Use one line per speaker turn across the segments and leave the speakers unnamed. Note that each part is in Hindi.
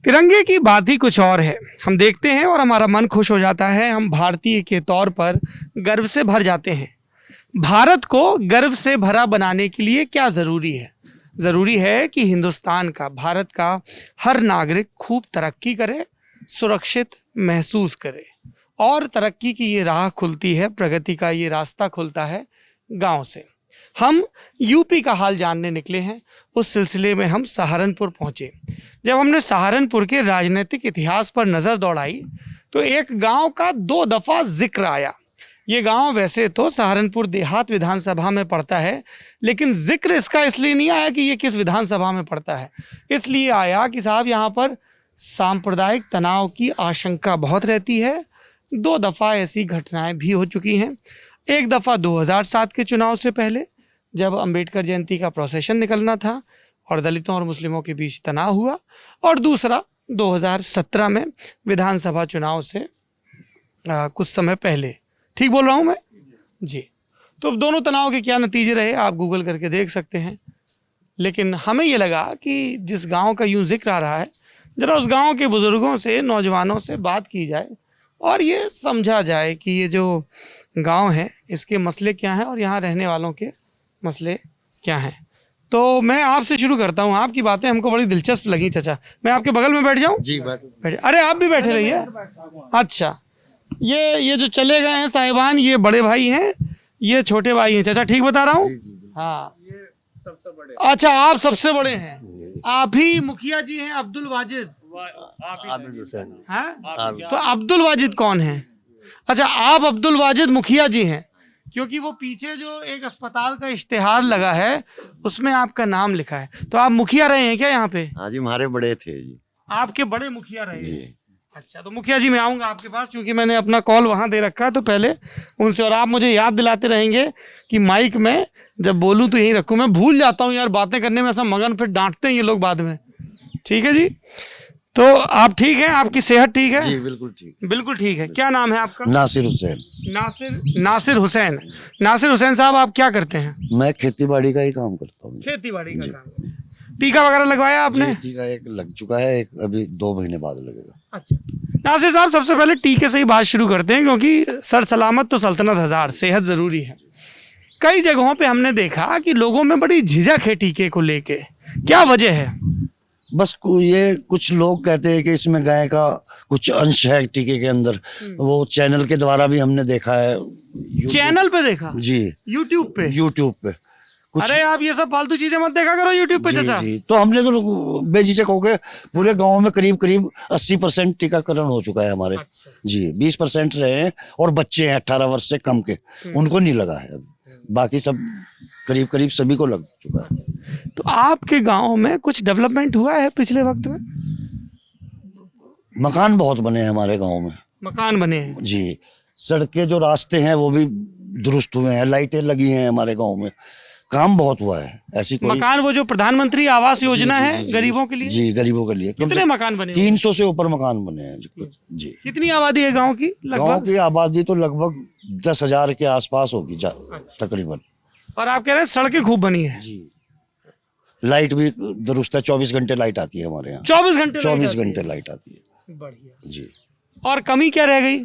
तिरंगे की बात ही कुछ और है। हम देखते हैं और हमारा मन खुश हो जाता है। हम भारतीय के तौर पर गर्व से भर जाते हैं। भारत को गर्व से भरा बनाने के लिए क्या ज़रूरी है? ज़रूरी है कि हिंदुस्तान का, भारत का हर नागरिक खूब तरक्की करे, सुरक्षित महसूस करे। और तरक्की की ये राह खुलती है, प्रगति का ये रास्ता खुलता है गांव से। हम यूपी का हाल जानने निकले हैं। उस सिलसिले में हम सहारनपुर पहुंचे। जब हमने सहारनपुर के राजनीतिक इतिहास पर नज़र दौड़ाई तो एक गांव का 2 दफ़ा जिक्र आया। ये गांव वैसे तो सहारनपुर देहात विधानसभा में पड़ता है, लेकिन जिक्र इसका इसलिए नहीं आया कि ये किस विधानसभा में पड़ता है। इसलिए आया कि साहब यहाँ पर सांप्रदायिक तनाव की आशंका बहुत रहती है। 2 दफ़ा ऐसी घटनाएं भी हो चुकी हैं। एक दफ़ा 2007 के चुनाव से पहले, जब अंबेडकर जयंती का प्रोसेशन निकलना था और दलितों और मुस्लिमों के बीच तनाव हुआ, और दूसरा 2017 में विधानसभा चुनाव से कुछ समय पहले। ठीक बोल रहा हूँ मैं जी? तो दोनों तनाव के क्या नतीजे रहे आप गूगल करके देख सकते हैं। लेकिन हमें ये लगा कि जिस गांव का यूँ जिक्र आ रहा है, ज़रा उस गांव के बुज़ुर्गों से, नौजवानों से बात की जाए और ये समझा जाए कि ये जो गांव है इसके मसले क्या हैं और यहाँ रहने वालों के मसले क्या हैं। तो मैं आपसे शुरू करता हूँ। आपकी बातें हमको बड़ी दिलचस्प लगी। चाचा, मैं आपके बगल में बैठ जाऊँ? जी बैठ। अरे आप भी बैठे रहिए। अच्छा, ये जो चले गए हैं साहिबान, ये बड़े भाई हैं, ये छोटे भाई हैं। चाचा ठीक बता रहा हूँ? हाँ, ये सबसे बड़े। अच्छा, आप सबसे बड़े हैं। आप ही मुखिया जी हैं? अब्दुल वाजिद हैं? तो अब्दुल वाजिद कौन है? अच्छा, आप अब्दुल वाजिद मुखिया जी हैं, क्योंकि वो पीछे जो एक अस्पताल का इश्तिहार लगा है उसमें आपका नाम लिखा है। तो आप मुखिया रहे हैं क्या यहाँ पे?
हाँ जी, हमारे बड़े थे जी।
आपके बड़े मुखिया रहे जी? अच्छा, तो मुखिया जी मैं आऊँगा आपके पास, क्योंकि मैंने अपना कॉल वहाँ दे रखा है, तो पहले उनसे। और आप मुझे याद दिलाते रहेंगे कि माइक में जब बोलूँ तो यहीं रखूँ। मैं भूल जाता हूँ यार बातें करने में, ऐसा मगन, फिर डांटते हैं ये लोग बाद में। ठीक है जी? तो आप ठीक हैं? आपकी सेहत ठीक है?
जी बिल्कुल ठीक।
बिल्कुल ठीक है। क्या नाम है आपका?
नासिर हुसैन।
नासिर हुसैन। नासिर हुसैन साहब, आप क्या करते हैं?
मैं खेती बाड़ी का ही काम करता हूँ।
खेती बाड़ी का काम। टीका वगैरह लगवाया आपने?
टीका एक लग चुका है, एक अभी 2 महीने बाद लगेगा।
अच्छा नासिर साहब, सबसे पहले टीके से ही बात शुरू करते हैं, क्योंकि सर सलामत तो सल्तनत हजार, सेहत जरूरी है। कई जगहों पे हमने देखा कि लोगों में बड़ी झिझक है टीके को लेके। क्या वजह है?
बस ये कुछ लोग कहते हैं कि इसमें गाय का कुछ अंश है टीके के अंदर। वो चैनल के द्वारा भी हमने देखा है।
चैनल पे देखा जी? यूट्यूब पे? अरे आप ये सब फालतू चीजें मत देखा करो यूट्यूब पे चाचा।
जी, तो हमने तो बेझिझक होके पूरे गांव में करीब 80% टीकाकरण हो चुका है हमारे। अच्छा। जी, 20% रहे हैं और बच्चे हैं 18 वर्ष से कम के, उनको नहीं लगा है। बाकी सब करीब सभी को लग चुका है।
तो आपके गांव में कुछ डेवलपमेंट हुआ है पिछले वक्त में?
मकान बहुत बने हैं हमारे गांव में।
मकान बने हैं
जी। सड़कें, जो रास्ते हैं वो भी दुरुस्त हुए हैं, लाइटें लगी हैं हमारे गांव में। काम बहुत हुआ है। ऐसी कोई
मकान, वो जो प्रधानमंत्री आवास योजना है गरीबों के लिए?
जी, गरीबों के लिए।
कितने मकान बने?
300 से ऊपर मकान बने हैं जी।
कितनी आबादी है गांव की?
गांव की आबादी तो लगभग 10,000 के आसपास होगी तकरीबन।
और आप कह रहे हैं सड़कें खूब बनी है
जी। लाइट भी दुरुस्त है, 24 घंटे लाइट आती है हमारे यहाँ।
24 घंटे?
24 घंटे लाइट आती है।
बढ़िया
जी।
और कमी क्या रह गई?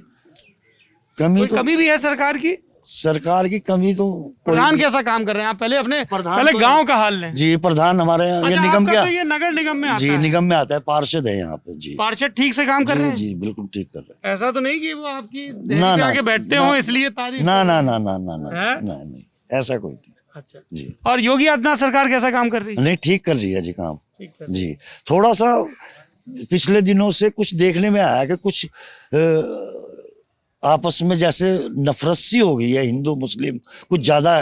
कमी भी है सरकार की?
सरकार की कमी तो,
प्रधान कैसा काम कर रहे हैं? आप पहले गांव का हाल लें।
जी, प्रधान हमारे यहाँ ये निगम
क्या? ये नगर निगम में आता
जी, निगम में आता है। पार्षद है यहाँ पे जी।
पार्षद ठीक से काम कर रहे हैं?
जी, बिल्कुल ठीक कर रहे हैं।
ऐसा तो नहीं कि वो आपकी आगे बैठते हो इसलिए तारीफ?
ना, ऐसा कोई नहीं।
अच्छा
जी।
और योगी आदित्यनाथ सरकार कैसा काम कर रही है?
नहीं, ठीक कर रही है जी काम जी। थोड़ा सा पिछले दिनों से कुछ देखने में आया कि कुछ आपस में जैसे नफरत सी हो गई है, हिंदू मुस्लिम कुछ ज्यादा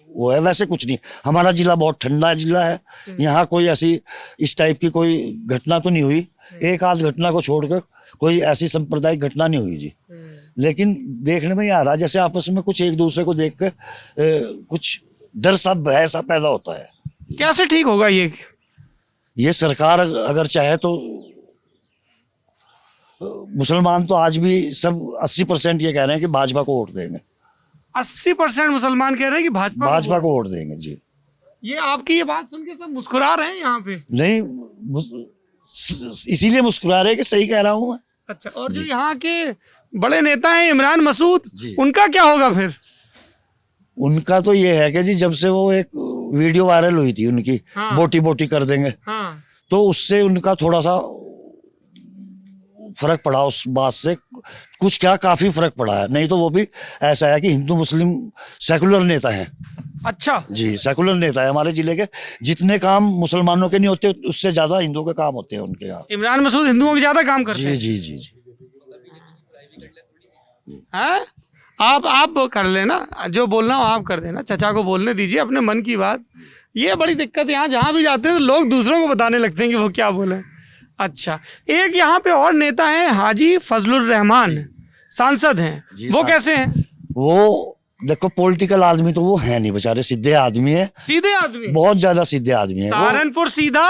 वो है। वैसे कुछ नहीं, हमारा जिला बहुत ठंडा जिला है। यहाँ कोई ऐसी इस टाइप की कोई घटना तो नहीं हुई। एक आध घटना को छोड़कर कोई ऐसी सांप्रदायिक घटना नहीं हुई जी। लेकिन देखने में ही आ रहा जैसे आपस में कुछ एक दूसरे को देख कर कुछ डर सा, भय सा पैदा होता है।
कैसे ठीक होगा ये सरकार
अगर चाहे तो? मुसलमान तो आज भी सब 80% ये कह रहे हैं कि भाजपा को वोट देंगे।
80% मुसलमान कह रहे हैं कि भाजपा
को वोट देंगे जी।
ये आपकी ये बात सुन के सब मुस्कुरा रहे हैं यहाँ पे?
नहीं, इसीलिए मुस्कुरा रहे कि सही कह रहा हूँ मैं।
अच्छा, और जो यहाँ के बड़े नेता हैं इमरान मसूद,
जी।
उनका क्या होगा फिर?
उनका तो ये है कि जी जब से वो एक वीडियो वायरल हुई थी उनकी,
हाँ।
बोटी बोटी कर देंगे,
हाँ,
तो उससे उनका थोड़ा सा फर्क पड़ा। उस बात से कुछ क्या काफी फर्क पड़ा है, नहीं तो वो भी ऐसा है कि हिंदू मुस्लिम सेकुलर नेता हैं।
अच्छा,
जी, सेकुलर नेता है। हमारे जिले के जितने काम मुसलमानों के नहीं होते उससे ज्यादा हिंदुओं के काम होते हैं उनके यहाँ।
इमरान मसूद हिंदुओं के ज्यादा काम करते
जी
हैं।
जी जी जी।
हैं? आप कर लेना, जो बोलना हो आप कर देना, चचा को बोलने दीजिए अपने मन की बात। ये बड़ी दिक्कत यहाँ, जहाँ भी जाते हैं तो लोग दूसरों को बताने लगते हैं कि वो क्या बोले। अच्छा, एक यहाँ पे और नेता हैं हाजी फजलुर रहमान, सांसद हैं,
जी,
वो कैसे हैं?
वो देखो पॉलिटिकल आदमी तो वो है नहीं बेचारे, सीधे आदमी है,
सीधे आदमी,
बहुत ज्यादा सीधे आदमी है वो।
सहारनपुर सीधा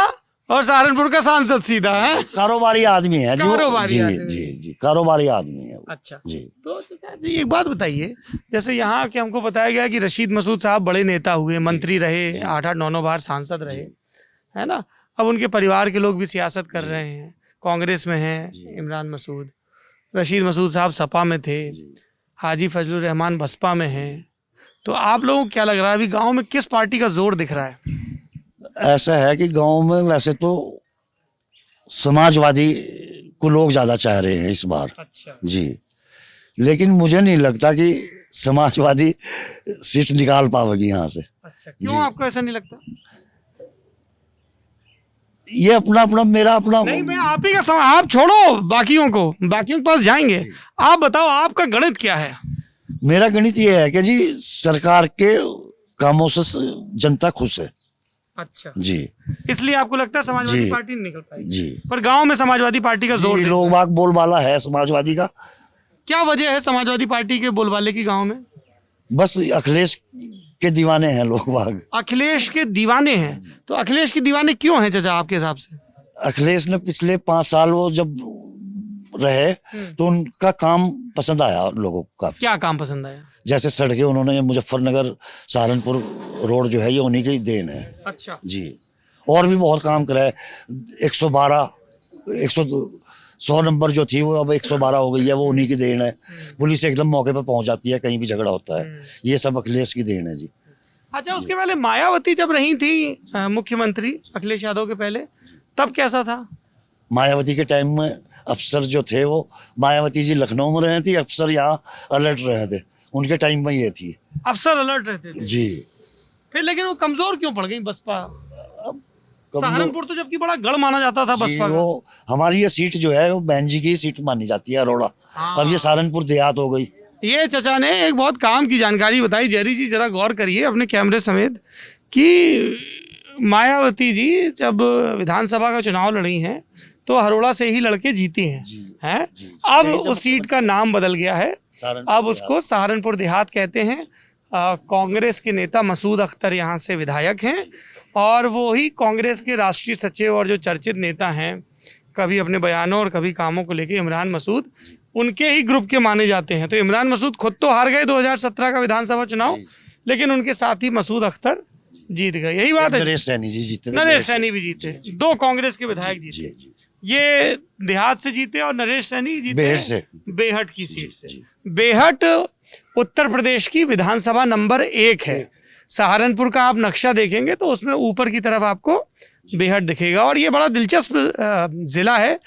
और सहारनपुर का सांसद सीधा है।
कारोबारी आदमी है जी वो।
कारोबारी
जी
आदमी।
जी जी, कारोबारी आदमी है वो।
अच्छा,
जी।
तो चाचा जी एक बात बताइए, जैसे यहाँ के हमको बताया गया कि रशीद मसूद साहब बड़े नेता हुए, मंत्री रहे, 8-8 9-9 बार सांसद रहे, है ना? अब उनके परिवार के लोग भी सियासत कर रहे हैं, कांग्रेस में हैं इमरान मसूद, रशीद मसूद साहब सपा में थे, हाजी फजलुर रहमान बसपा में हैं। तो आप लोगों को क्या लग रहा है अभी गांव में किस पार्टी का जोर दिख रहा है?
ऐसा है कि गांव में वैसे तो समाजवादी को लोग ज्यादा चाह रहे हैं इस बार।
अच्छा,
जी, लेकिन मुझे नहीं लगता कि समाजवादी सीट निकाल पाएगी यहाँ से।
अच्छा, क्यों आपको ऐसा नहीं लगता?
ये अपना अपना मेरा अपना
नहीं, मैं आप ही का आप छोड़ो बाकियों के पास जाएंगे। आप बताओ आपका गणित क्या है?
मेरा गणित ये है कि जी सरकार के कामों से जनता खुश है।
अच्छा,
जी
इसलिए आपको लगता है समाजवादी
जी।
पार्टी नहीं निकल पाएगी?
जी
पर गांव में समाजवादी पार्टी का जोर
जी,
दिख
लोग
रहा है।
बाग बोलबाला है समाजवादी का।
क्या वजह है समाजवादी पार्टी के बोलबाले की गांव में?
बस अखिलेश के दीवाने हैं लोग बाग।
अखिलेश के दीवाने हैं, तो अखिलेश के दीवाने क्यों हैं चाचा आपके हिसाब से?
अखिलेश ने पिछले 5 साल वो जब रहे तो उनका काम पसंद आया लोगों को काफी।
क्या काम पसंद आया?
जैसे सड़कें उन्होंने मुजफ्फरनगर सहारनपुर रोड जो है ये उन्हीं की देन है।
अच्छा,
जी, और भी बहुत काम करा है। 112 100 नंबर जो थी वो अब 112 हो गई है, वो उन्हीं की देन है। पुलिस एकदम मौके पर पहुंच जाती है, कहीं भी झगड़ा होता है, ये सब अखिलेश की देन है जी।
अच्छा, उसके पहले मायावती जब रही थी मुख्यमंत्री अखिलेश यादव के पहले, तब कैसा था?
मायावती के टाइम में अफसर जो थे वो, मायावती जी लखनऊ में रहे थे, अफसर यहाँ अलर्ट रहे थे, उनके टाइम में ये थी।
अफसर अलर्ट रहते थे
जी,
फिर, लेकिन वो कमजोर क्यों पड़ गई बसपा?
कब
सहारनपुर तो जबकि बड़ा गढ़ माना जाता था
जी,
बसपा का।
वो हमारी ये सीट जो है वो बहन जी की सीट मानी जाती है, अरोड़ा।
हाँ।
अब ये सहारनपुर देहात हो गई।
ये चचा ने एक बहुत काम की जानकारी बताई, जेरी जी जरा गौर करिए अपने कैमरे समेत, कि मायावती जी जब विधानसभा का चुनाव लड़ी हैं तो हरोड़ा से ही लड़के जीती हैं, हैं? अब उस सीट का नाम बदल गया है, अब उसको सहारनपुर देहात कहते हैं। कांग्रेस के नेता मसूद अख्तर यहाँ से विधायक हैं और वो ही कांग्रेस के राष्ट्रीय सचिव और जो चर्चित नेता हैं, कभी अपने बयानों और कभी कामों को लेके, इमरान मसूद उनके ही ग्रुप के माने जाते हैं। तो इमरान मसूद खुद तो हार गए 2017 का विधानसभा चुनाव, लेकिन उनके साथ ही मसूद अख्तर जीत गए। यही बात है।
नरेश सैनी जी जीते।
नरेश सैनी भी जीते, 2 कांग्रेस के विधायक
जी,
जीते।
जी।
ये देहात से जीते और नरेश सैनी जीते
बेहट से।
बेहट की सीट से। बेहट उत्तर प्रदेश की विधानसभा नंबर 1 है। सहारनपुर का आप नक्शा देखेंगे तो उसमें ऊपर की तरफ आपको बेहट दिखेगा, और ये बड़ा दिलचस्प जिला है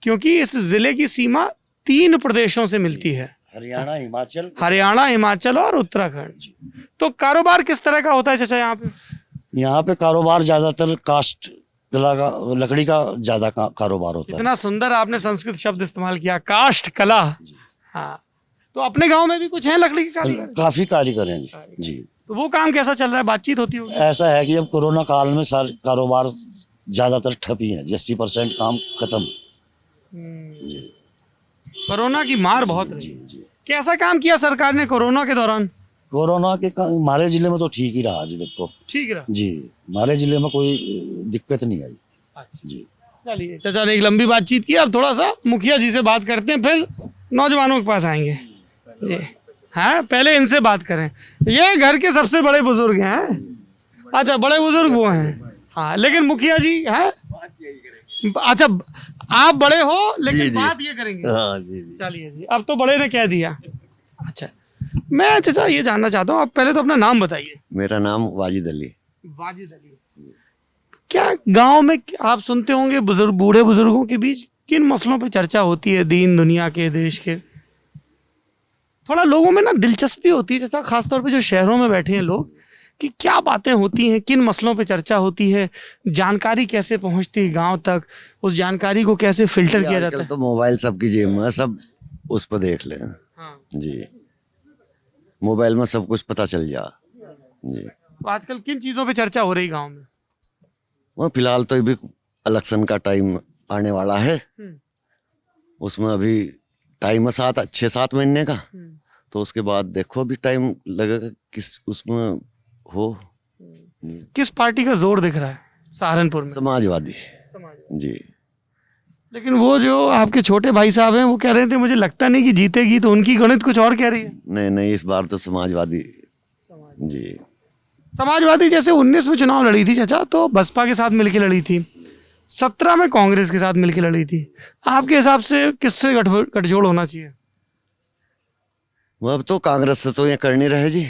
क्योंकि इस जिले की सीमा 3 प्रदेशों से मिलती है, हरियाणा, हिमाचल और उत्तराखंड। तो कारोबार किस तरह का होता है चाचा यहाँ पे?
यहाँ पे कारोबार ज्यादातर कास्ट कला का, लकड़ी का ज्यादा कारोबार होता है।
इतना सुंदर आपने संस्कृत शब्द इस्तेमाल किया, काष्ठ कला। हाँ, तो अपने गांव में भी कुछ है लकड़ी के कारीगर?
काफी कारीगर हैं जी।
तो वो काम कैसा चल रहा है? बातचीत होती होगी?
ऐसा है कि अब कोरोना काल में सारे कारोबार ज्यादातर ठप ही है, 80% काम खत्म।
कोरोना की मार बहुत रही।
जी।
कैसा काम किया सरकार ने कोरोना के दौरान?
कोरोना के हमारे जिले में तो ठीक ही रहा जी। देखो
ठीक रहा
जी, हमारे जिले में कोई दिक्कत नहीं आई।
अच्छा,
जी,
चलिए चाचा ने एक लंबी बातचीत की, अब थोड़ा सा मुखिया जी से बात करते हैं, फिर नौजवानों के पास आएंगे जी। हाँ, पहले इनसे बात करें। ये घर के सबसे बड़े बुजुर्ग हैं। अच्छा, बड़े बुजुर्ग वो हैं। हाँ, लेकिन मुखिया जी हैं, अच्छा, आप बड़े हो लेकिन
जी, जी।
बात ये करेंगे।
हाँ जी जी।
चलिए जी, अब तो बड़े ने कह दिया। अच्छा, मैं चाचा ये जानना चाहता हूँ, आप पहले तो अपना नाम बताइए।
मेरा नाम वाजिद अली।
वाजिद अली। क्या गांव में आप सुनते होंगे बुजुर्ग, बूढ़े बुजुर्गों के बीच किन मसलों पे चर्चा होती है, दीन दुनिया के, देश के? थोड़ा लोगों में ना दिलचस्पी होती है चाचा, खासतौर पे जो शहरों में बैठे हैं लोग, कि क्या बातें होती हैं, किन मसलों पे चर्चा होती है, जानकारी कैसे पहुंचती है गांव तक, उस जानकारी को कैसे फिल्टर किया जाता
आजकल
है?
तो मोबाइल सबकी जेब में है, सब उस पर देख लें।
हाँ।
जी, मोबाइल में सब कुछ पता चल जा। जी,
तो आजकल किन चीज़ों पे चर्चा हो रही गांव में?
वो फिलहाल तो अभी इलेक्शन का टाइम आने वाला है,
हम्म,
उसमें अभी टाइम है 6-7 महीने का।
हम्म,
तो उसके बाद देखो अभी टाइम लगेगा किस उसमें हो। जी।
किस पार्टी का जोर दिख रहा है सहारनपुर में?
समाजवादी।
समाज।
जी,
लेकिन वो जो आपके छोटे भाई साहब हैं वो कह रहे थे मुझे लगता नहीं कि जीतेगी, तो उनकी गणित कुछ और कह रही है।
नहीं नहीं, इस बार तो समाजवादी। जी,
समाजवादी जैसे 19 में चुनाव लड़ी थी चाचा, तो बसपा के साथ मिलकर लड़ी थी, 17 में कांग्रेस के साथ मिलकर लड़ी थी। आपके हिसाब से किससे गठजोड़ होना चाहिए?
वो अब तो कांग्रेस से तो ये कर नहीं रहे जी,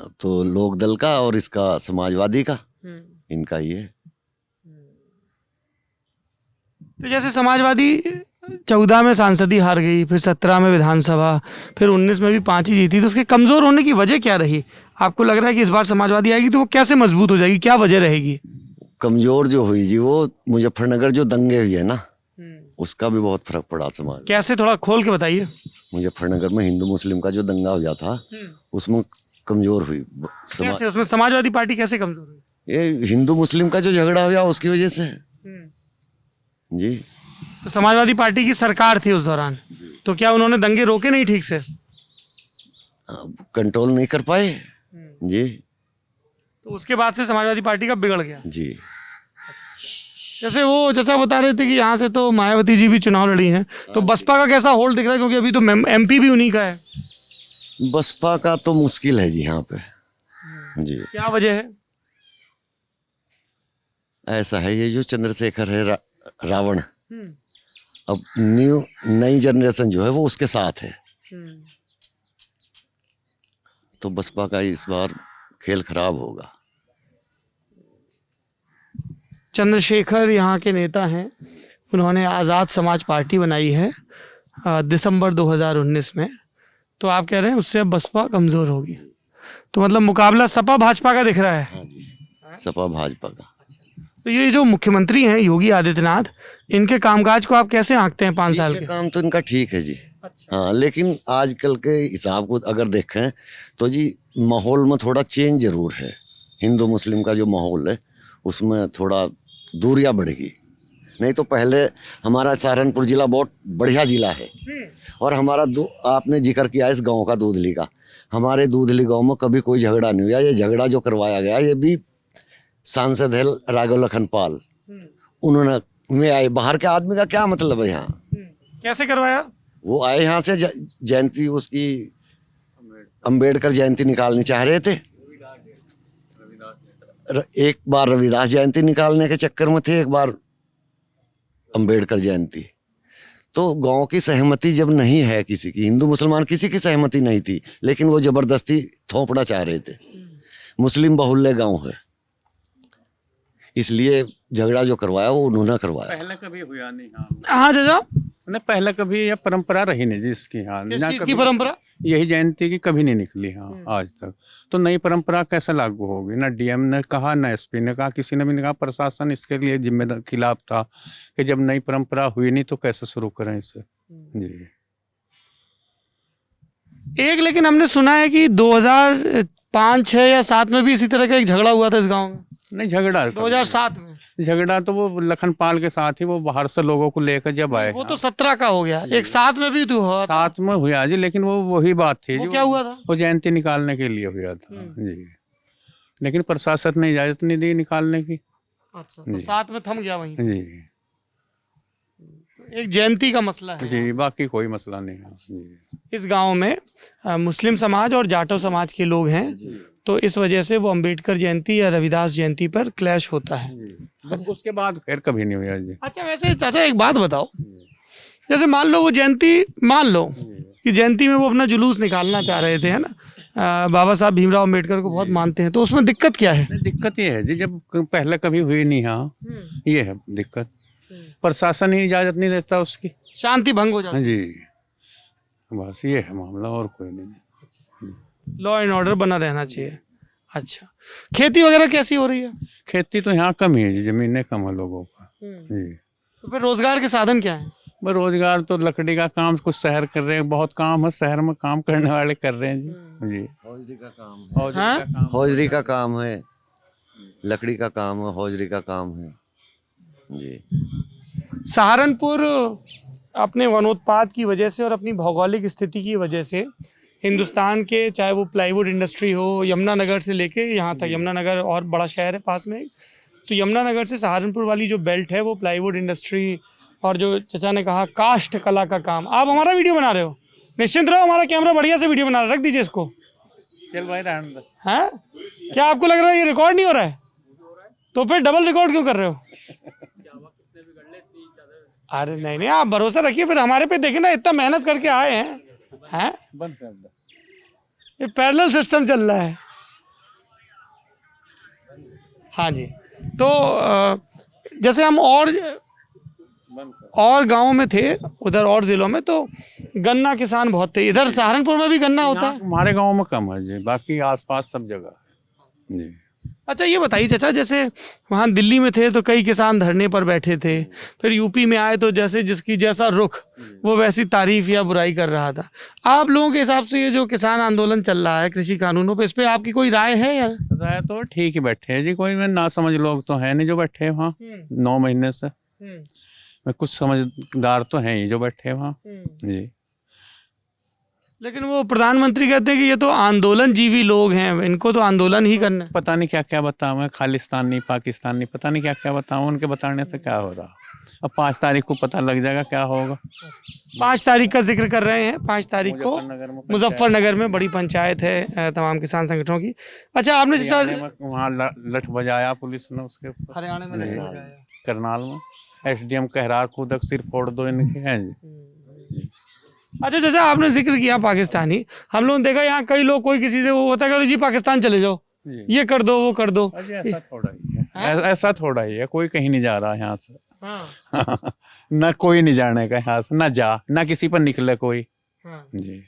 अब तो लोक दल का और इसका समाजवादी का, इनका ही है।
तो जैसे समाजवादी 14 में सांसदी हार गई, फिर 17 में विधानसभा, फिर 19 में भी 5 ही जीती, तो उसके कमजोर होने की वजह क्या रही? आपको लग रहा है कि इस बार समाजवादी आएगी तो वो कैसे मजबूत हो जाएगी, क्या वजह रहेगी?
कमजोर जो हुई जी, वो मुजफ्फरनगर जो दंगे हुए ना, उसका भी बहुत फर्क पड़ा समाज।
कैसे, थोड़ा खोल के बताइए।
मुजफ्फरनगर में हिंदू मुस्लिम का जो दंगा हुआ था, उसमें कमजोर हुई समाज।
कैसे उसमें समाजवादी पार्टी कैसे कमजोर हुई?
ये हिंदू मुस्लिम का जो झगड़ा हुआ उसकी वजह से। जी,
तो समाजवादी पार्टी की सरकार थी उस दौरान, तो क्या उन्होंने दंगे रोके नहीं ठीक से?
कंट्रोल नहीं कर पाए। जी
तो उसके बाद से समाजवादी पार्टी का बिगड़ गया।
जी।
जैसे वो चाचा बता रहे थे कि यहाँ से तो मायावती जी भी चुनाव लड़ी हैं, तो बसपा का कैसा होल्ड दिख रहा है, क्योंकि अभी तो एमपी भी उन्हीं का है?
बसपा का तो मुश्किल है जी यहाँ पे। जी,
क्या वजह है?
ऐसा है, ये जो चंद्रशेखर है रावण, अब नई जनरेशन जो है वो उसके साथ है, तो बसपा का इस बार खेल खराब होगा।
चंद्रशेखर यहाँ के नेता हैं, उन्होंने आज़ाद समाज पार्टी बनाई है दिसंबर 2019 में, तो आप कह रहे हैं उससे अब बसपा कमज़ोर होगी, तो मतलब मुकाबला सपा भाजपा का दिख रहा है।
हाँ जी, सपा भाजपा का।
तो ये जो मुख्यमंत्री हैं योगी आदित्यनाथ, इनके कामकाज को आप कैसे आंकते हैं 5 साल के?
काम तो इनका ठीक है जी। हाँ, लेकिन आजकल के हिसाब को अगर देखें तो जी माहौल में थोड़ा चेंज जरूर है। हिंदू मुस्लिम का जो माहौल है उसमें थोड़ा दूरियां बढ़ेगी। नहीं तो पहले हमारा सहारनपुर जिला बहुत बढ़िया जिला है, और हमारा आपने जिक्र किया इस गांव का, दूधली का। हमारे दूधली गांव में कभी कोई झगड़ा नहीं हुआ। ये झगड़ा जो करवाया गया ये भी सांसद है राघव लखन पाल, उन्होंने में आए। बाहर के आदमी का क्या मतलब है यहाँ?
कैसे करवाया? वो
आए यहाँ से जयंती उसकी अंबेडकर जयंती निकालनी चाह रहे थे, एक बार रविदास जयंती निकालने के चक्कर में थे, एक बार अंबेडकर जयंती। तो गांव की सहमति जब नहीं है किसी की, हिंदू मुसलमान किसी की सहमति नहीं थी, लेकिन वो जबरदस्ती थोपना चाह रहे थे। मुस्लिम बाहुल्य गांव है, इसलिए झगड़ा जो करवाया वो उन्होंने करवाया।
पहले कभी हुआ नहीं।
हाँ चाचा,
नहीं, पहले कभी यह परंपरा रही नहीं जिसकी। हाँ,
किस
ना
चीज़ की
कभी
परंपरा?
यही जयंती की कभी नहीं निकली। हाँ, आज तक तो नई परंपरा कैसे लागू होगी? ना डीएम ने कहा, ना एसपी ने कहा, किसी ने भी नहीं कहा। प्रशासन इसके लिए जिम्मेदार खिलाफ था कि जब नई परंपरा हुई नहीं तो कैसे शुरू करें इसे। जी,
एक लेकिन हमने सुना है कि 2005, 6 या 7 में भी इसी तरह का एक झगड़ा हुआ था इस गांव में।
नहीं झगड़ा
2007 में
झगड़ा तो वो लखनपाल के साथ ही, वो बाहर से लोगों को लेकर जब आए।
वो तो 17 का हो गया, एक 7 में भी तो हुआ था।
साथ में हुआ जी, लेकिन वो वही बात थी।
वो क्या हुआ था?
वो जयंती निकालने के लिए हुआ था जी, लेकिन प्रशासन ने इजाजत नहीं दी निकालने की।
अच्छा, तो 7 में थम गया वहीं।
जी
एक जयंती का मसला है
जी, बाकी कोई मसला नहीं है जी।
इस गांव में। मुस्लिम समाज और जाटो समाज के लोग हैं, तो इस वजह से वो अंबेडकर जयंती या रविदास जयंती पर क्लैश होता है।
अब उसके बाद फिर कभी नहीं हुआ जी।
अच्छा वैसे चाचा एक बात बताओ, जैसे मान लो वो जयंती, मान लो कि जयंती में वो अपना जुलूस निकालना चाह रहे थे, है ना, बाबा साहब भीमराव अंबेडकर को बहुत मानते हैं, तो उसमें दिक्कत क्या है?
दिक्कत ये है जी, जब पहले कभी हुई नहीं, हाँ ये है दिक्कत, प्रशासन ही इजाजत नहीं देता उसकी,
शांति भंग हो
हाँ
जाती
जी, बस ये है मामला और कोई नहीं।
है, लॉ एंड ऑर्डर बना रहना चाहिए। अच्छा, खेती वगैरह कैसी हो रही है?
खेती तो यहाँ कम ही है जी, जमीनें कम है लोगों का जी।
तो फिर रोजगार के साधन क्या है?
बस रोजगार तो लकड़ी का काम कुछ शहर कर रहे हैं, बहुत काम है शहर में, काम करने वाले कर रहे हैं जी। जी
हौजरी का काम है,
हौजरी का काम,
हौजरी का काम है, लकड़ी का काम है, हौजरी का काम है जी।
सहारनपुर अपने वनोत्पाद की वजह से और अपनी भौगोलिक स्थिति की वजह से हिंदुस्तान के, चाहे वो प्लाईवुड इंडस्ट्री हो, यमुनानगर से लेके यहाँ तक, यमुनानगर और बड़ा शहर है पास में, तो यमुनानगर से सहारनपुर वाली जो बेल्ट है वो प्लाईवुड इंडस्ट्री और जो चचा ने कहा काष्ठ कला का काम। आप हमारा वीडियो बना रहे हो, निश्चिंत रहो, हमारा कैमरा बढ़िया से वीडियो बना रहा है, रख दीजिए इसको।
चल भाई रहने दो।
हैं, क्या आपको लग रहा है ये रिकॉर्ड नहीं हो रहा है? तो फिर डबल रिकॉर्ड क्यों कर रहे हो? अरे नहीं नहीं, आप भरोसा रखिए, फिर हमारे पे देखिए ना, इतना मेहनत करके आए हैं,
बंद कर दो।
ये पैरेलल सिस्टम चल रहा है। हाँ जी, तो जैसे हम और गांवों में थे उधर और जिलों में, तो गन्ना किसान बहुत थे, इधर सहारनपुर में भी गन्ना होता है?
हमारे गांव में कम है जी, बाकी आसपास सब जगह जी।
अच्छा ये बताइए चाचा, जैसे वहाँ दिल्ली में थे तो कई किसान धरने पर बैठे थे, फिर यूपी में आए तो जैसे जिसकी जैसा रुख वो वैसी तारीफ या बुराई कर रहा था। आप लोगों के हिसाब से ये जो किसान आंदोलन चल रहा है कृषि कानूनों पे, इस पे आपकी कोई राय है यार?
राय तो ठीक ही बैठे हैं जी, कोई में ना समझ लोग तो है नहीं जो बैठे हैं वहाँ 9 महीने से, मैं कुछ समझदार तो हैं ही जो बैठे हैं वहाँ जी।
लेकिन वो प्रधानमंत्री कहते हैं कि ये तो आंदोलन जीवी लोग हैं, इनको तो आंदोलन ही करना है।
पता नहीं क्या क्या बताऊँ मैं, खालिस्तानी पाकिस्तानी पता नहीं क्या क्या बताऊँ, उनके बताने से क्या हो रहा। अब 5 तारीख को पता लग जाएगा क्या होगा।
5 तारीख का जिक्र कर रहे हैं, 5 तारीख को
मुजफ्फरनगर में
मुजफ्फरनगर में बड़ी पंचायत है तमाम किसान संगठनों की। अच्छा आपने जैसा
वहाँ लठ बजाया पुलिस ने उसके ऊपर,
हरियाणा में
जी,
लगा है।
करनाल में एसडीएम कह रहा खुद सिर फोड़ दो इनके हैं जी।
अच्छा जैसे आपने जिक्र किया पाकिस्तानी, हम लोगों ने देखा यहाँ कई लोग, कोई किसी से वो होता है कि जी पाकिस्तान चले जाओ, ये कर दो वो कर दो।
अजी ऐसा थोड़ा ही है, ऐसा थोड़ा ही है, कोई कहीं नहीं जा रहा यहाँ से।
हाँ।
ना कोई नहीं जाने का यहाँ से, ना जा, ना किसी पर निकले कोई जी।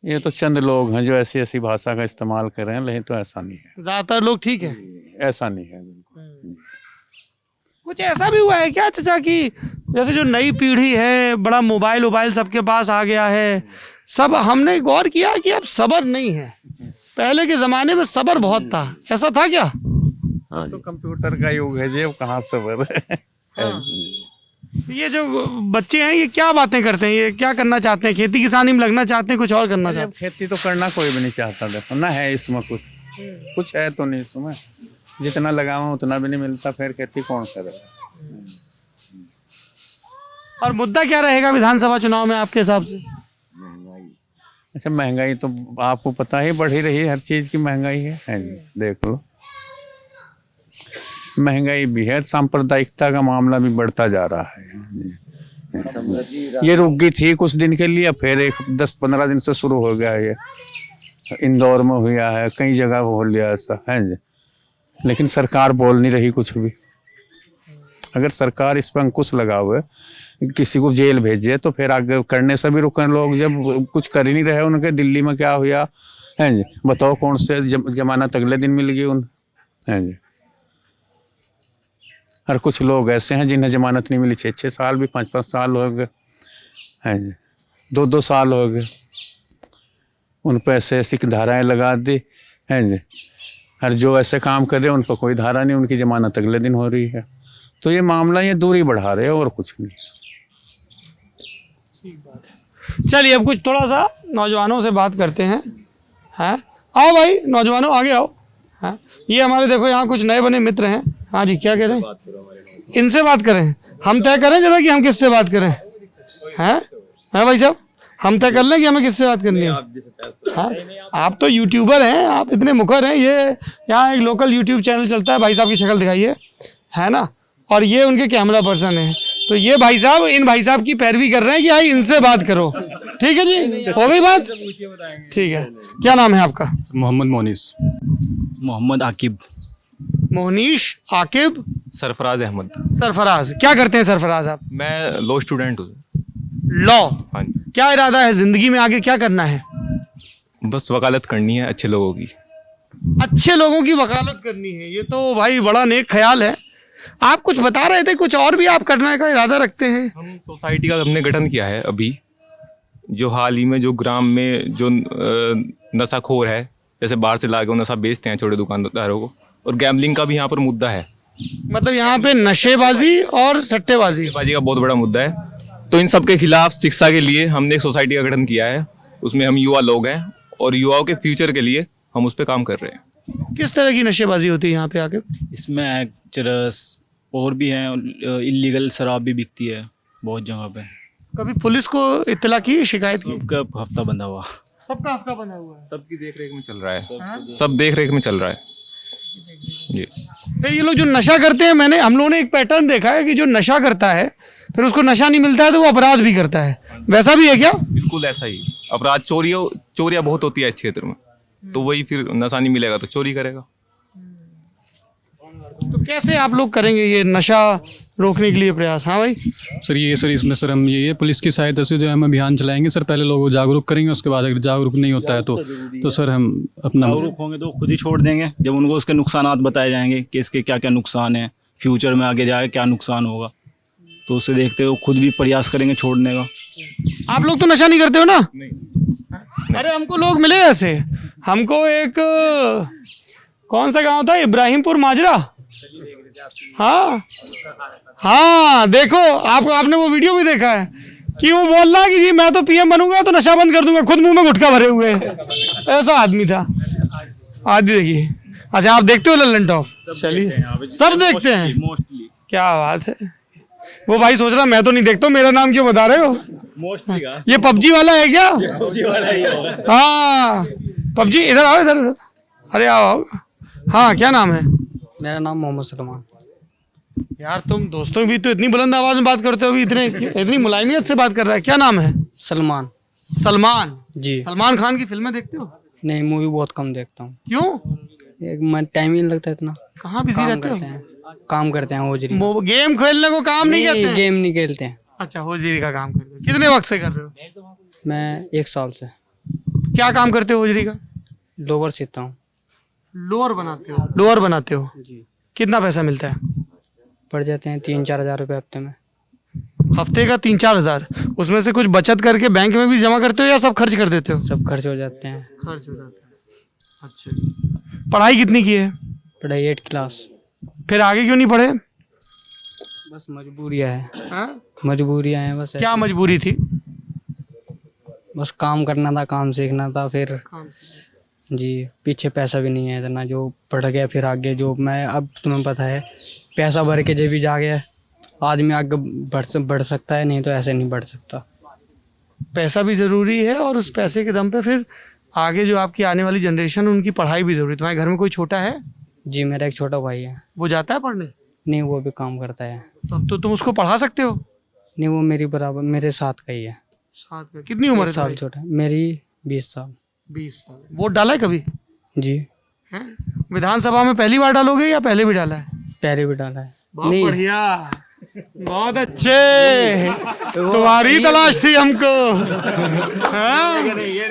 ये तो चंद लोग हैं जो ऐसी ऐसी भाषा का इस्तेमाल कर रहे हैं, लेकिन तो ऐसा नहीं है,
ज्यादातर लोग ठीक है।
ऐसा नहीं है बिल्कुल।
कुछ ऐसा भी हुआ है क्या चाचा कि जैसे जो नई पीढ़ी है, बड़ा मोबाइल वोबाइल सबके पास आ गया है, सब हमने गौर किया कि अब सब्र नहीं है, पहले के जमाने में सब्र बहुत था, ऐसा था क्या?
हाँ
तो
जी।
कंप्यूटर का युग है जी, अब कहाँ सबर है।
ये जो बच्चे हैं ये क्या बातें करते हैं, ये क्या करना चाहते हैं? खेती किसानी में लगना चाहते हैं, कुछ और करना चाहते
अब खेती तो करना कोई भी नहीं चाहता, देखो ना है इसमें कुछ है तो नहीं इसमें, जितना लगाओ उतना भी नहीं मिलता, फिर खेती कौन करेगा।
और मुद्दा क्या रहेगा विधानसभा चुनाव में आपके हिसाब से?
अच्छा महंगाई तो आपको पता ही बढ़ ही रही है, हर चीज की महंगाई है जी, देख लो महंगाई भी है, सांप्रदायिकता का मामला भी बढ़ता जा रहा है। ये रुक गई थी कुछ दिन के लिए, फिर एक 10-15 दिन से शुरू हो गया है, ये इंदौर में हुआ है, कई जगह हो लिया ऐसा है जी, लेकिन सरकार बोल नहीं रही कुछ भी। अगर सरकार इस पर अंकुश लगावे, किसी को जेल भेजे, तो फिर आगे करने से भी रुके लोग, जब कुछ कर ही नहीं रहे। उनके दिल्ली में क्या हुआ है जी, बताओ कौन से जमानत अगले दिन मिल गई उन, है जी। और कुछ लोग ऐसे हैं जिन्हें जमानत नहीं मिली, 6-6 साल भी, 5-5 साल हो गए हैं जी, 2-2 साल हो गए, उन पर ऐसे ऐसी धाराएं लगा दी हैं जी। और जो ऐसे काम कर रहे हैं उन पर कोई धारा नहीं, उनकी जमानत अगले दिन हो रही है। तो ये मामला ये दूरी बढ़ा रहे हैं और कुछ नहीं।
चलिए अब कुछ थोड़ा सा नौजवानों से बात करते हैं। हाँ आओ भाई नौजवानों आगे आओ। हाँ ये हमारे देखो यहाँ कुछ नए बने मित्र हैं। हाँ जी क्या कह रहे हैं? इनसे बात करें, हम तय करें जरा कि हम किससे बात करें। हैं भाई साहब हम तय कर लें कि हमें किससे बात करनी है। हाँ, आप तो यूट्यूबर हैं, आप इतने मुखर हैं। ये यहाँ एक लोकल यूट्यूब चैनल चलता है, भाई साहब की शक्ल दिखाइए, है ना, और ये उनके कैमरा पर्सन है। तो ये भाई साहब इन भाई साहब की पैरवी कर रहे हैं कि भाई इनसे बात करो। ठीक है जी, हो गई बात, ठीक है। क्या नाम है आपका?
मोहम्मद मोनिस।
मोहम्मद आकिब।
मोहनीश, आकिब,
सरफराज अहमद।
सरफराज। क्या करते हैं सरफराज आप?
मैं लॉ स्टूडेंट हूँ।
लॉ।
हाँ जी,
क्या इरादा है जिंदगी में, आगे क्या करना है?
बस वकालत करनी है अच्छे लोगों की।
अच्छे लोगों की वकालत करनी है, ये तो भाई बड़ा नेक ख्याल है। आप कुछ बता रहे थे, कुछ और भी आप करने का इरादा रखते हैं?
हम सोसाइटी का हमने गठन किया है अभी, जो हाल ही में जो ग्राम में जो नशाखोर है, जैसे बाहर से लाके वो नशा बेचते हैं छोटे दुकानदारों को, और गैम्बलिंग का भी यहाँ पर मुद्दा है।
मतलब यहाँ पे नशेबाजी और सट्टेबाजी।
बाजी का बहुत बड़ा मुद्दा है, तो इन सब के खिलाफ शिक्षा के लिए हमने एक सोसाइटी का गठन किया है। उसमें हम युवा लोग हैं और युवाओं के फ्यूचर के लिए हम उस पर काम कर रहे हैं।
किस तरह की नशेबाजी होती है यहाँ पे आके?
इसमें चरस और भी हैं, इलीगल शराब भी बिकती है बहुत जगह पे।
कभी पुलिस को इत्तला की, शिकायत की?
सबका हफ्ता बंधा हुआ।
सबका हफ्ता बना हुआ है।
सबकी देख रेख में चल रहा है, सब देख रेख में चल रहा है जी।
फिर ये लोग जो नशा करते हैं, हम लोगों ने एक पैटर्न देखा है कि जो नशा करता है फिर उसको नशा नहीं मिलता है तो वो अपराध भी करता है, वैसा भी है क्या?
बिल्कुल ऐसा ही। अपराध चोरियाँ बहुत होती है इस क्षेत्र में, तो वही फिर नशा नहीं मिलेगा तो चोरी करेगा।
तो कैसे आप लोग करेंगे ये नशा रोकने के लिए प्रयास? हाँ भाई।
सर इसमें सर हम ये पुलिस की सहायता से जो हम अभियान चलाएंगे सर, पहले लोगों को जागरूक करेंगे, उसके बाद अगर जागरूक नहीं होता है तो सर हम अपना
जागरूक होंगे तो खुद ही छोड़ देंगे, जब उनको उसके नुकसानात बताए जाएंगे कि इसके क्या क्या नुकसान है, फ्यूचर में आगे जाके क्या नुकसान होगा, तो उसे देखते हुए खुद भी प्रयास करेंगे छोड़ने का।
आप लोग तो नशा नहीं करते हो ना? अरे हमको लोग मिले ऐसे, हमको एक कौन सा गांव था, इब्राहिमपुर माजरा। हाँ हाँ, देखो आपने वो वीडियो भी देखा है कि वो बोल रहा है कि जी मैं तो पीएम बनूंगा तो नशा बंद कर दूंगा, खुद मुंह में गुटखा भरे हुए, ऐसा आदमी था। आदि देखिए। अच्छा, आप देखते हो लल्लन टॉप? चलिए, सब देखते हैं,
मोस्टली।
क्या बात है। वो भाई सोच रहा मैं तो नहीं देखता, मेरा नाम क्यों बता रहे हो?
मोस्टली का
ये पबजी वाला है क्या?
पबजी वाला ही होगा।
हाँ पबजी। इधर आओ, इधर। अरे आओ। हाँ, क्या नाम है?
मेरा नाम मोहम्मद सलमान।
यार तुम दोस्तों भी तो इतनी बुलंद आवाज में बात करते हो, अभी इतनी मुलायमियत से बात कर रहा है। क्या नाम है?
सलमान।
सलमान
जी।
सलमान खान की फिल्में देखते हो?
नहीं, मूवी बहुत कम देखता हूँ।
क्यों?
मैं टाइम ही नहीं लगता इतना।
कहाँ बिजी
काम
रहते
करते
हो?
हैं, काम करते हैं होजरी।
गेम खेलने को काम नहीं करते हैं?
गेम नहीं खेलते हैं।
अच्छा, होजरी का काम करते हो। कितने वक्त से कर रहे हो?
मैं 1 साल से।
क्या काम करते हो होजरी का?
लोवर सीखता हूँ।
लोअर बनाते हो? लोअर बनाते हो
जी।
कितना पैसा मिलता है?
पड़ जाते हैं 3-4 हज़ार रुपये हफ्ते में।
हफ्ते का 3-4 हज़ार? उसमें से कुछ बचत करके बैंक में भी जमा करते हो या सब खर्च कर देते हो?
सब खर्च हो जाते हैं।
खर्च हो जाता है। अच्छा, पढ़ाई कितनी की है?
पढ़ाई 8 क्लास।
फिर आगे क्यों नहीं पढ़े?
बस मजबूरियाँ हैं।
हाँ?
मजबूरियाँ हैं बस।
क्या मजबूरी थी?
बस काम करना था, काम सीखना था। फिर जी, पीछे पैसा भी नहीं है इतना जो पढ़ गया। फिर आगे जो मैं, अब तुम्हें पता है, पैसा भर के जब भी जाके आदमी आगे बढ़ सकता है, नहीं तो ऐसे नहीं बढ़ सकता।
पैसा भी ज़रूरी है और उस पैसे के दम पे फिर आगे जो आपकी आने वाली जनरेशन, उनकी पढ़ाई भी ज़रूरी है। तुम्हारे घर में कोई छोटा है?
जी, मेरा एक छोटा भाई है।
वो जाता है पढ़ने?
नहीं, वो भी काम करता है।
तब तो तुम उसको पढ़ा सकते हो।
नहीं, वो मेरी बराबर, मेरे साथ का ही है।
साथ में? कितनी उम्र
1
है
साल
तुम्हारी?
छोटा है मेरी। 20 साल।
20 साल। वोट डाला है कभी?
जी।
हैं? विधानसभा में पहली बार डालोगे या पहले भी डाला है?
पहले भी डाला है।
बहुत बढ़िया, बहुत अच्छे, तुम्हारी तलाश थी हमको। हाँ?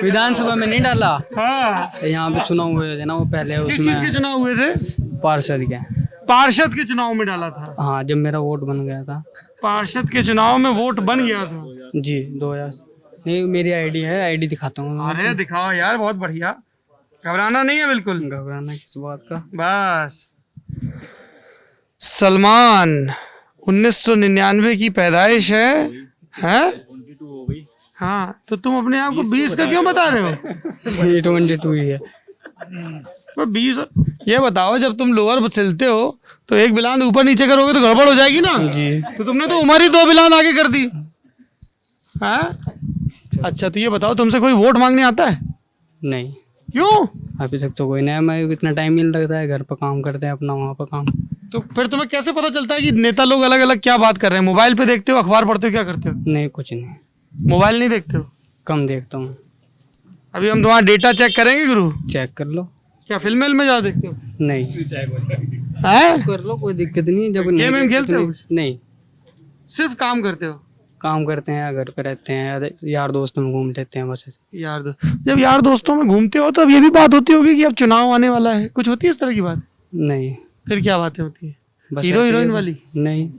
विधानसभा में नहीं डाला।
हाँ।
यहाँ पे चुनाव हुए थे ना, वो पहले
किस चीज के
उसमें
चुनाव हुए थे?
पार्षद के।
पार्षद के चुनाव में डाला था?
हाँ, जब मेरा वोट बन गया था।
पार्षद के चुनाव में वोट बन गया था?
जी, 2000। नहीं, मेरी आईडी है, आईडी दिखाता हूँ।
अरे दिखाओ यार, बहुत बढ़िया, घबराना नहीं है बिल्कुल।
घबराना किस बात का?
बस। सलमान 1999 की पैदाइश है? हैं? हाँ, तो तुम अपने आप को 20 का क्यों बता रहे हो?
ये 22 ही है।
पर 20, ये बताओ, जब तुम लोअर सिलते हो तो एक बिलान ऊपर नीचे करोगे तो गड़बड़ हो जाएगी ना?
जी।
तो तुमने तो उम्र ही 2 बिलान आगे कर दी। हाँ? अच्छा तो ये बताओ, तुमसे कोई वोट मांगने आता है?
नहीं,
क्यों?
अभी तक तो कोई नहीं है। मैं इतना टाइम नहीं लगता है, घर पर काम करते हैं अपना, वहाँ पर काम।
तो फिर तुम्हें कैसे पता चलता है कि नेता लोग अलग अलग क्या बात कर रहे हैं? मोबाइल पे देखते हो, अखबार पढ़ते हो, क्या करते हो?
नहीं, कुछ नहीं,
मोबाइल नहीं देखते हो?
कम देखता हूँ।
अभी हम तुम्हारा डेटा चेक करेंगे गुरु।
चेक कर लो।
क्या फिल्म में ज़्यादा देखते हो?
नहीं,
हैं?
कर लो, कोई दिक्कत नहीं है। जब
गेम
नहीं
वेम खेलते हो?
नहीं,
सिर्फ काम करते हो?
काम करते हैं, घर पे रहते हैं, यार दोस्त में घूम लेते हैं बस ऐसे।
जब यार दोस्तों में घूमते हो तो अब ये भी बात होती होगी कि अब चुनाव आने वाला है, कुछ होती है इस तरह की बात?
नहीं,
फिर क्या बातें होती है?
बस
हीरो
ऐसे ही
हीरोइन
है।
वाली?
नहीं,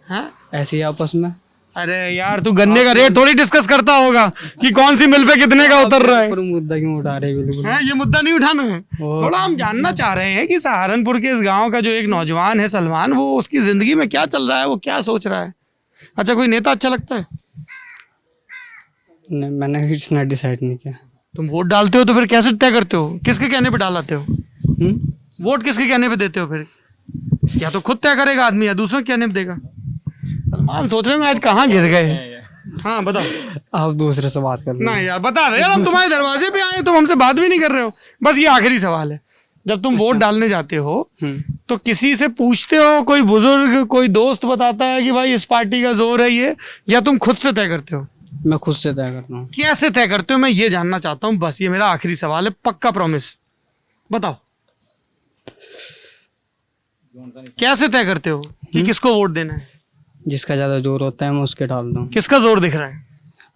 हाँ?
ऐसे ही आपस में।
अरे यार तू गन्ने का रेट थोड़ी डिस्कस करता होगा कि कौन सी मिल पे कितने का उतर रहा है।
पर मुद्दा क्यों उठा रहे हैं? बिल्कुल।
हैं, ये मुद्दा नहीं उठाना है। थोड़ा हम जानना चाह रहे हैं कि सहारनपुर के इस गांव का जो एक नौजवान है सलमान, वो उसकी जिंदगी में क्या चल रहा है, वो क्या सोच रहा है। अच्छा, कोई नेता अच्छा लगता है?
नहीं, मैंने कुछ ना डिसाइड नहीं किया।
तुम वोट डालते हो तो फिर कैसे तय करते हो, किसके कहने पे डालाते हो? वोट किसके कहने पे देते हो फिर? या तो खुद तय करेगा आदमी या दूसरों के कहने पे देगा। सलमान सोच रहे हो आज कहाँ घिर गए। हाँ बताओ।
आप दूसरे से बात कर लो।
ना यार बता दे यार, हम तुम्हारे दरवाजे पे आए, तुम हमसे बात भी नहीं कर रहे हो। बस ये आखिरी सवाल है, जब तुम वोट डालने जाते हो तो किसी से पूछते हो, कोई बुजुर्ग कोई दोस्त बताता है कि भाई इस पार्टी का जोर है ये, या तुम खुद से तय करते हो?
मैं खुद से तय करता हूँ।
कैसे तय करते हो, मैं ये जानना चाहता हूँ। बस ये मेरा आखिरी सवाल है, पक्का प्रॉमिस बताओ। कैसे तय करते हो कि किसको वोट देना है?
जिसका ज़्यादा जोर होता है मैं उसके डालता हूँ।
किसका जोर दिख रहा है?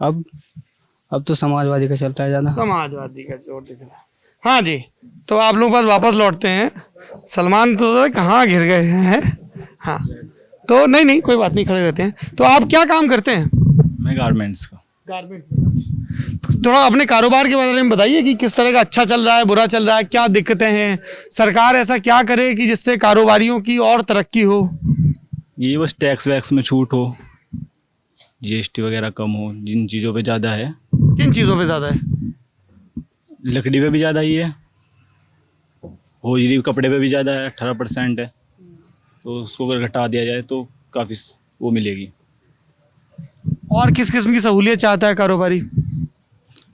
अब तो समाजवादी का चलता है ज़्यादा।
समाजवादी का जोर दिख रहा है। हाँ जी, तो आप लोग पास वापस लौटते हैं। सलमान तो कहाँ घिर गए हैं। हाँ तो नहीं कोई बात नहीं, खड़े रहते हैं। तो आप क्या काम करते हैं?
मैं गारमेंट्स का।
थोड़ा अपने कारोबार के बारे में बताइए कि किस तरह का अच्छा चल रहा है, बुरा चल रहा है, क्या दिक्कतें हैं, सरकार ऐसा क्या करे कि जिससे कारोबारियों की और तरक्की हो?
ये बस टैक्स वैक्स में छूट हो, जीएसटी वगैरह कम हो, जिन चीज़ों पे ज़्यादा है।
किन चीज़ों पे ज़्यादा है?
लकड़ी पे भी ज़्यादा ही है, होजरी कपड़े पे भी ज़्यादा है, 18% है। तो उसको अगर घटा दिया जाए तो काफ़ी वो मिलेगी।
और किस किस्म की सहूलियत चाहता है कारोबारी?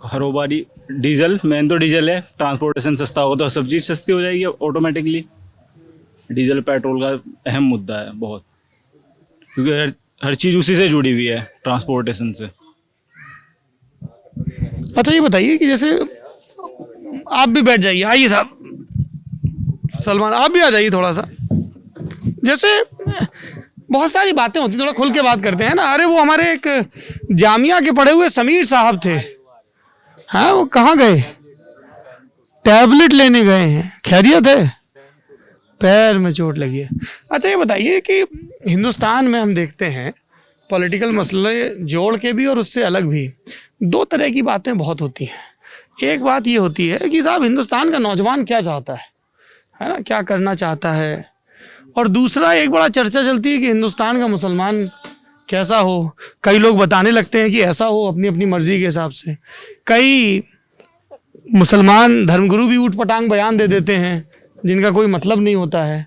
कारोबारी डीजल, मेन तो डीजल है। ट्रांसपोर्टेशन सस्ता होगा तो सब चीज़ सस्ती हो जाएगी ऑटोमेटिकली। डीजल पेट्रोल का अहम मुद्दा है बहुत, क्योंकि हर चीज़ उसी से जुड़ी हुई है, ट्रांसपोर्टेशन से।
अच्छा ये बताइए कि जैसे आप भी बैठ जाइए, आइए साहब, सलमान आप भी आ जाइए थोड़ा सा। जैसे बहुत सारी बातें होती, थोड़ा खुल के बात करते हैं ना। अरे वो हमारे एक जामिया के पढ़े हुए समीर साहब थे, हाँ वो कहाँ गए? टैबलेट लेने गए हैं, खैरियत है? पैर में चोट लगी है। अच्छा ये बताइए कि हिंदुस्तान में हम देखते हैं पॉलिटिकल मसले जोड़ के भी और उससे अलग भी दो तरह की बातें बहुत होती हैं। एक बात ये होती है कि साहब हिंदुस्तान का नौजवान क्या चाहता है ना, क्या करना चाहता है। और दूसरा एक बड़ा चर्चा चलती है कि हिंदुस्तान का मुसलमान कैसा हो। कई लोग बताने लगते हैं कि ऐसा हो अपनी अपनी मर्जी के हिसाब से। कई मुसलमान धर्मगुरु भी ऊट पटांग बयान दे देते हैं जिनका कोई मतलब नहीं होता है।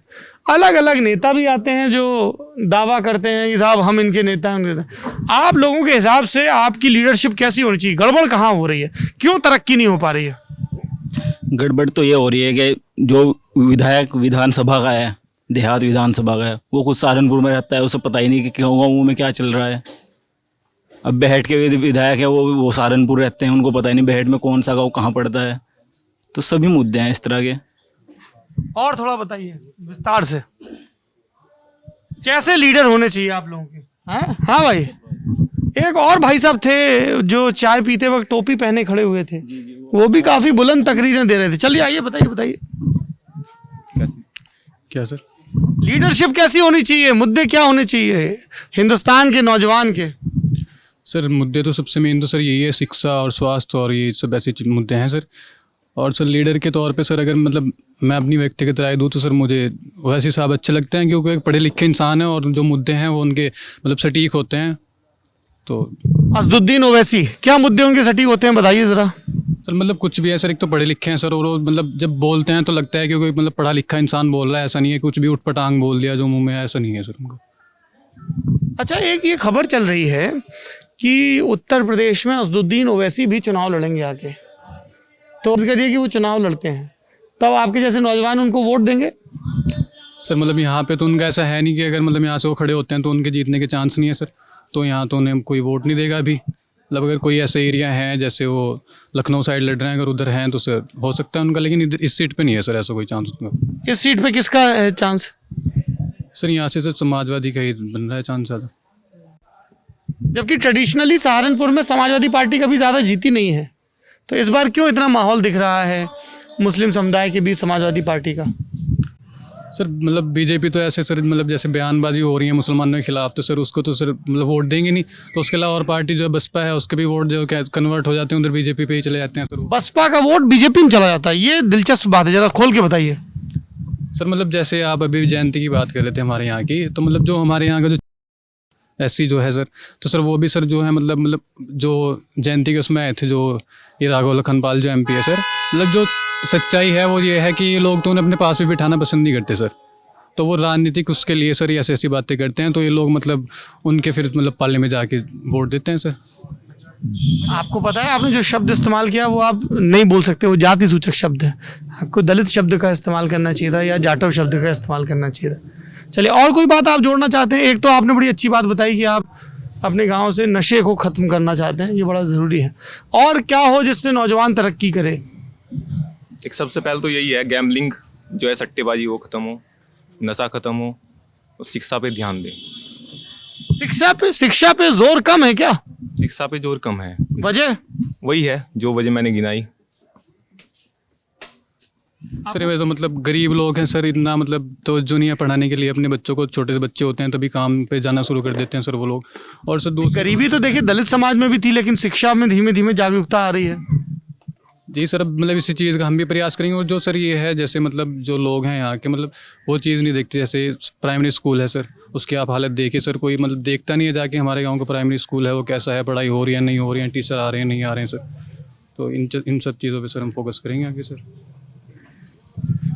अलग अलग नेता भी आते हैं जो दावा करते हैं कि साहब हम इनके नेता हैं। आप लोगों के हिसाब से आपकी लीडरशिप कैसी होनी चाहिए? गड़बड़ कहाँ हो रही है, क्यों तरक्की नहीं हो पा रही है?
गड़बड़ तो ये हो रही है कि जो विधायक विधानसभा का है, देहात विधानसभा का है, वो खुद सहारनपुर में रहता है, उसे पता ही नहीं कि गाँव में क्या चल रहा है। अब बेहट के विधायक है वो सहारनपुर रहते हैं, उनको पता ही नहीं बेहट में कौन सा गाँव कहाँ पड़ता है। तो सभी मुद्दे हैं इस तरह के।
और थोड़ा बताइए विस्तार से, कैसे लीडर होने चाहिए आप लोगों के? हाँ भाई, एक और भाई साहब थे जो चाय पीते वक्त टोपी पहने खड़े हुए थे, वो भी काफी बुलंद तकरीरें दे रहे थे। चलिए आइए बताइए
क्या सर?
लीडरशिप कैसी होनी चाहिए, मुद्दे क्या होने चाहिए हिंदुस्तान के नौजवान के?
सर मुद्दे तो सबसे मेन तो सर यही है, शिक्षा और स्वास्थ्य और ये सब ऐसे मुद्दे हैं सर। और सर लीडर के तौर पे सर अगर मतलब मैं अपनी व्यक्तिगत राय दूँ तो सर मुझे वैसे साहब अच्छे लगते हैं, क्योंकि एक पढ़े लिखे इंसान है और जो मुद्दे हैं वो उनके मतलब सटीक होते हैं। तो
असदुद्दीन ओवैसी, क्या मुद्दे उनके सटीक होते हैं बताइए ज़रा।
सर मतलब कुछ भी है सर, एक तो पढ़े लिखे हैं सर, और वो मतलब जब बोलते हैं तो लगता है कि कोई मतलब पढ़ा लिखा इंसान बोल रहा है, ऐसा नहीं है कुछ भी उठपटांग बोल दिया जो मुँह में, ऐसा नहीं है सर उनको।
अच्छा एक ये खबर चल रही है कि उत्तर प्रदेश में असदुद्दीन ओवैसी भी चुनाव लड़ेंगे आके, तो फर्ज करिए कि वो चुनाव लड़ते हैं, तब आपके जैसे नौजवान उनको वोट देंगे?
सर मतलब यहाँ पे तो उनका ऐसा है नहीं कि अगर मतलब यहाँ से वो खड़े होते हैं तो उनके जीतने के चांस नहीं है सर, तो यहाँ तो उन्हें कोई वोट नहीं देगा अभी। मतलब अगर कोई ऐसे एरिया है जैसे वो लखनऊ साइड लड़ रहे हैं, अगर उधर हैं तो सर हो सकता है उनका, लेकिन इधर इस सीट पे नहीं है सर ऐसा कोई चांस उनका।
इस सीट पे किसका है चांस?
सर यहाँ से सर समाजवादी का ही बन रहा है चांस ज़्यादा।
जबकि ट्रेडिशनली सहारनपुर में समाजवादी पार्टी कभी ज़्यादा जीती नहीं है, तो इस बार क्यों इतना माहौल दिख रहा है मुस्लिम समुदाय के बीच समाजवादी पार्टी का?
सर मतलब बीजेपी तो ऐसे सर मतलब जैसे बयानबाजी हो रही है मुसलमानों के खिलाफ, तो सर उसको तो सर मतलब वोट देंगे नहीं, तो उसके अलावा और पार्टी जो है बसपा है उसके भी वोट जो क्या कन्वर्ट हो जाते हैं उधर बीजेपी पे ही चले जाते हैं सर।
बसपा का वोट बीजेपी में चला जाता है, ये दिलचस्प बात है, ज़रा खोल के बताइए।
सर मतलब जैसे आप अभी जयंती की बात कर रहे थे हमारे यहाँ की, तो मतलब जो हमारे यहाँ का जो एससी जो है सर, तो सर वो भी सर जो है मतलब जो जयंती के उसमें आए थे, जो ये राघव लखनपाल जो MP है सर, मतलब जो सच्चाई है वो ये है कि ये लोग तो उन्हें अपने पास भी बिठाना पसंद नहीं करते सर, तो वो राजनीतिक उसके लिए सर ऐसी ऐसी बातें करते हैं, तो ये लोग मतलब उनके फिर मतलब पाले में जाके वोट देते हैं सर।
आपको पता है आपने जो शब्द इस्तेमाल किया वो आप नहीं बोल सकते, वो जाति सूचक शब्द है, आपको दलित शब्द का इस्तेमाल करना चाहिए था या जाटव शब्द का इस्तेमाल करना चाहिए था। चलिए, और कोई बात आप जोड़ना चाहते हैं? एक तो आपने बड़ी अच्छी बात बताई कि आप अपने गांव से नशे को ख़त्म करना चाहते हैं, ये बड़ा ज़रूरी है, और क्या हो जिससे नौजवान तरक्की करे?
एक सबसे पहले तो यही है, गैम्बलिंग जो है, सट्टेबाजी, वो ख़त्म हो, नशा ख़त्म हो, और शिक्षा पे ध्यान दें।
शिक्षा पे जोर कम है क्या?
शिक्षा पे जोर कम है,
वजह
वही है जो वजह मैंने गिनाई।
सर ये तो मतलब गरीब लोग हैं सर, इतना मतलब तवज्जो नहीं है पढ़ाने के लिए अपने बच्चों को, छोटे से बच्चे होते हैं तभी काम पे जाना शुरू कर देते हैं सर वो लोग। और सर दूसरी
गरीबी तो देखिए दलित समाज में भी थी, लेकिन शिक्षा में धीमे धीमे जागरूकता आ रही है।
जी सर, अब मतलब इसी चीज़ का हम भी प्रयास करेंगे। और जो सर ये है जैसे मतलब जो लोग हैं यहाँ के मतलब वो चीज़ नहीं देखते, जैसे प्राइमरी स्कूल है सर, उसकी आप हालत देखिए सर, कोई मतलब देखता नहीं है जाके हमारे गाँव का प्राइमरी स्कूल है वो कैसा है, पढ़ाई हो रही है नहीं हो रही है, टीचर आ रहे हैं नहीं आ रहे हैं सर, तो इन सब चीज़ों पर सर हम फोकस करेंगे आगे सर।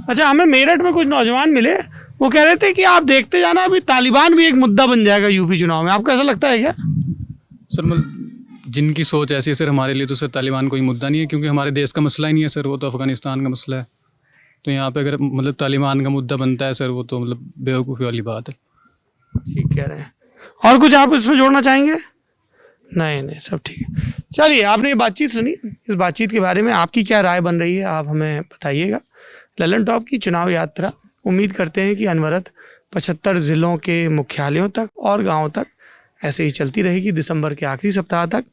अच्छा, हमें मेरठ में कुछ नौजवान मिले, वो कह रहे थे कि आप देखते जाना अभी तालिबान भी एक मुद्दा बन जाएगा यूपी चुनाव में, आपको ऐसा लगता है क्या?
सर मतलब जिनकी सोच ऐसी है सर, हमारे लिए तो सर तालिबान कोई मुद्दा नहीं है, क्योंकि हमारे देश का मसला ही नहीं है सर, वो तो अफगानिस्तान का मसला है। तो यहाँ पे अगर मतलब तालिबान का मुद्दा बनता है सर, वो तो मतलब बेवकूफ़ी वाली बात है।
ठीक कह रहे हैं। और कुछ आप इसमें जोड़ना चाहेंगे? नहीं, सब ठीक है। चलिए, आपने ये बातचीत सुनी, इस बातचीत के बारे में आपकी क्या राय बन रही है आप हमें बताइएगा। लल्लन टॉप की चुनाव यात्रा उम्मीद करते हैं कि अनवरत 75 ज़िलों के मुख्यालयों तक और गाँव तक ऐसे ही चलती रहेगी दिसंबर के आखिरी सप्ताह तक।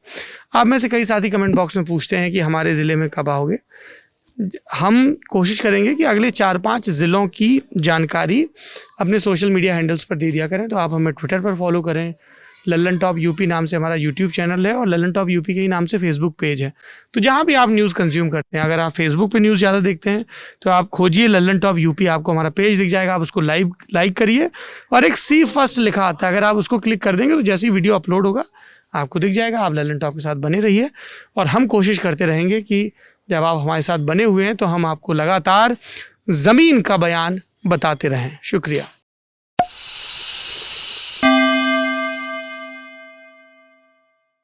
आप में से कई साथी कमेंट बॉक्स में पूछते हैं कि हमारे ज़िले में कब आओगे। हम कोशिश करेंगे कि अगले 4-5 ज़िलों की जानकारी अपने सोशल मीडिया हैंडल्स पर दे दिया करें। तो आप हमें ट्विटर पर फॉलो करें, लल्लन टॉप यूपी नाम से हमारा यूट्यूब चैनल है और लल्लन टॉप यूपी के ही नाम से फेसबुक पेज है। तो जहाँ भी आप न्यूज़ कंज्यूम करते हैं, अगर आप फेसबुक पे न्यूज़ ज़्यादा देखते हैं तो आप खोजिए लल्लन टॉप यूपी, आपको हमारा पेज दिख जाएगा, आप उसको लाइक करिए और एक सी फर्स्ट लिखा आता है, अगर आप उसको क्लिक कर देंगे तो जैसी वीडियो अपलोड होगा आपको दिख जाएगा। आप लल्लन टॉप के साथ बने रहिए और हम कोशिश करते रहेंगे कि जब आप हमारे साथ बने हुए हैं तो हम आपको लगातार ज़मीन का बयान बताते रहें। शुक्रिया।